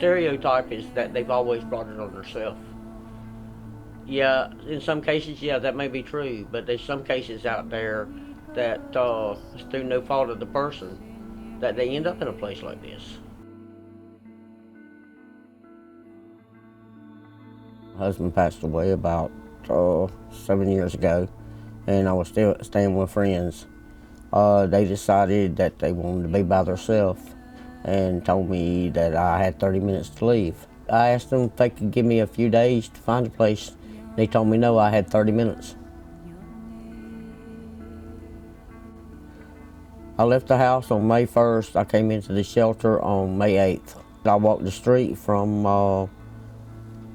stereotype is that they've always brought it on themselves. Yeah, in some cases, yeah, that may be true, but there's some cases out there that it's through no fault of the person that they end up in a place like this. My husband passed away about 7 years ago, and I was still staying with friends. They decided that they wanted to be by themselves and told me that I had 30 minutes to leave. I asked them if they could give me a few days to find a place. They told me no, I had 30 minutes. I left the house on May 1st. I came into the shelter on May 8th. I walked the street from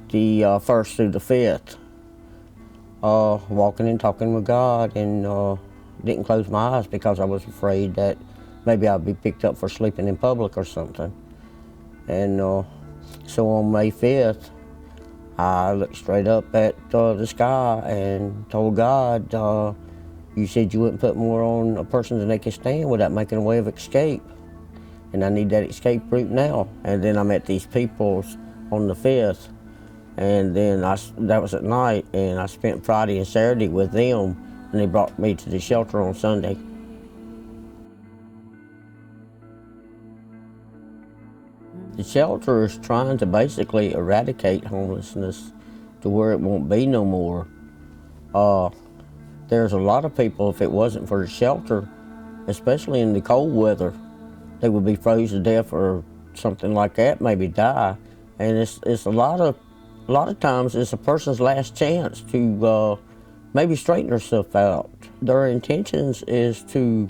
the 1st through the 5th, walking and talking with God, and didn't close my eyes because I was afraid that maybe I'd be picked up for sleeping in public or something. And so on May 5th, I looked straight up at the sky and told God, you said you wouldn't put more on a person than they can stand without making a way of escape. And I need that escape route now. And then I met these people on the 5th, and then that was at night, and I spent Friday and Saturday with them, and they brought me to the shelter on Sunday. The shelter is trying to basically eradicate homelessness to where it won't be no more. There's a lot of people, if it wasn't for the shelter, especially in the cold weather, they would be frozen to death or something like that, maybe die. And it's a lot of times it's a person's last chance to maybe straighten herself out. Their intentions is to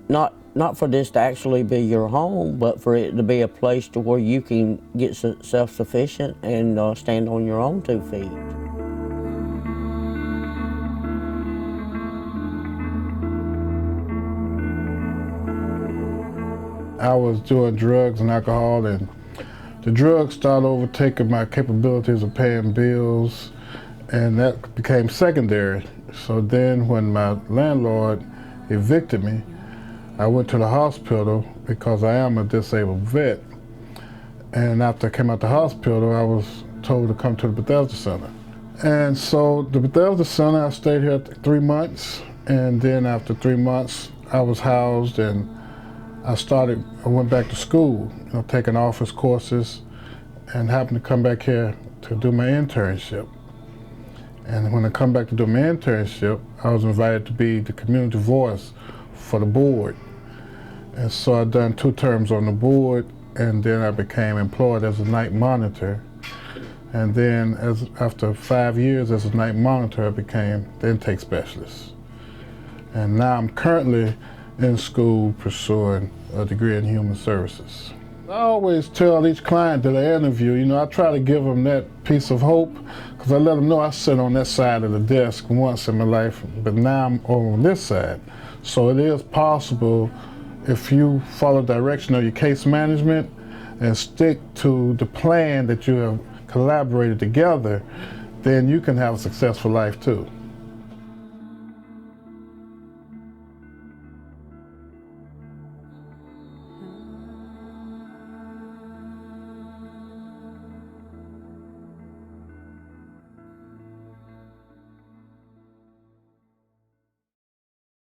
not for this to actually be your home, but for it to be a place to where you can get self-sufficient and stand on your own 2 feet. I was doing drugs and alcohol, and the drugs started overtaking my capabilities of paying bills, and that became secondary. So then when my landlord evicted me, I went to the hospital because I am a disabled vet. And after I came out the hospital, I was told to come to the Bethesda Center. And so the Bethesda Center, I stayed here 3 months, and then after 3 months, I was housed, and I went back to school, taking office courses, and happened to come back here to do my internship. And when I come back to do my internship, I was invited to be the community voice for the board. And so I done 2 terms on the board, and then I became employed as a night monitor. And then after 5 years as a night monitor, I became the intake specialist. And now I'm currently in school pursuing a degree in human services. I always tell each client that I interview, I try to give them that piece of hope, because I let them know I sit on that side of the desk once in my life, but now I'm on this side. So it is possible, if you follow direction of your case management and stick to the plan that you have collaborated together, then you can have a successful life too.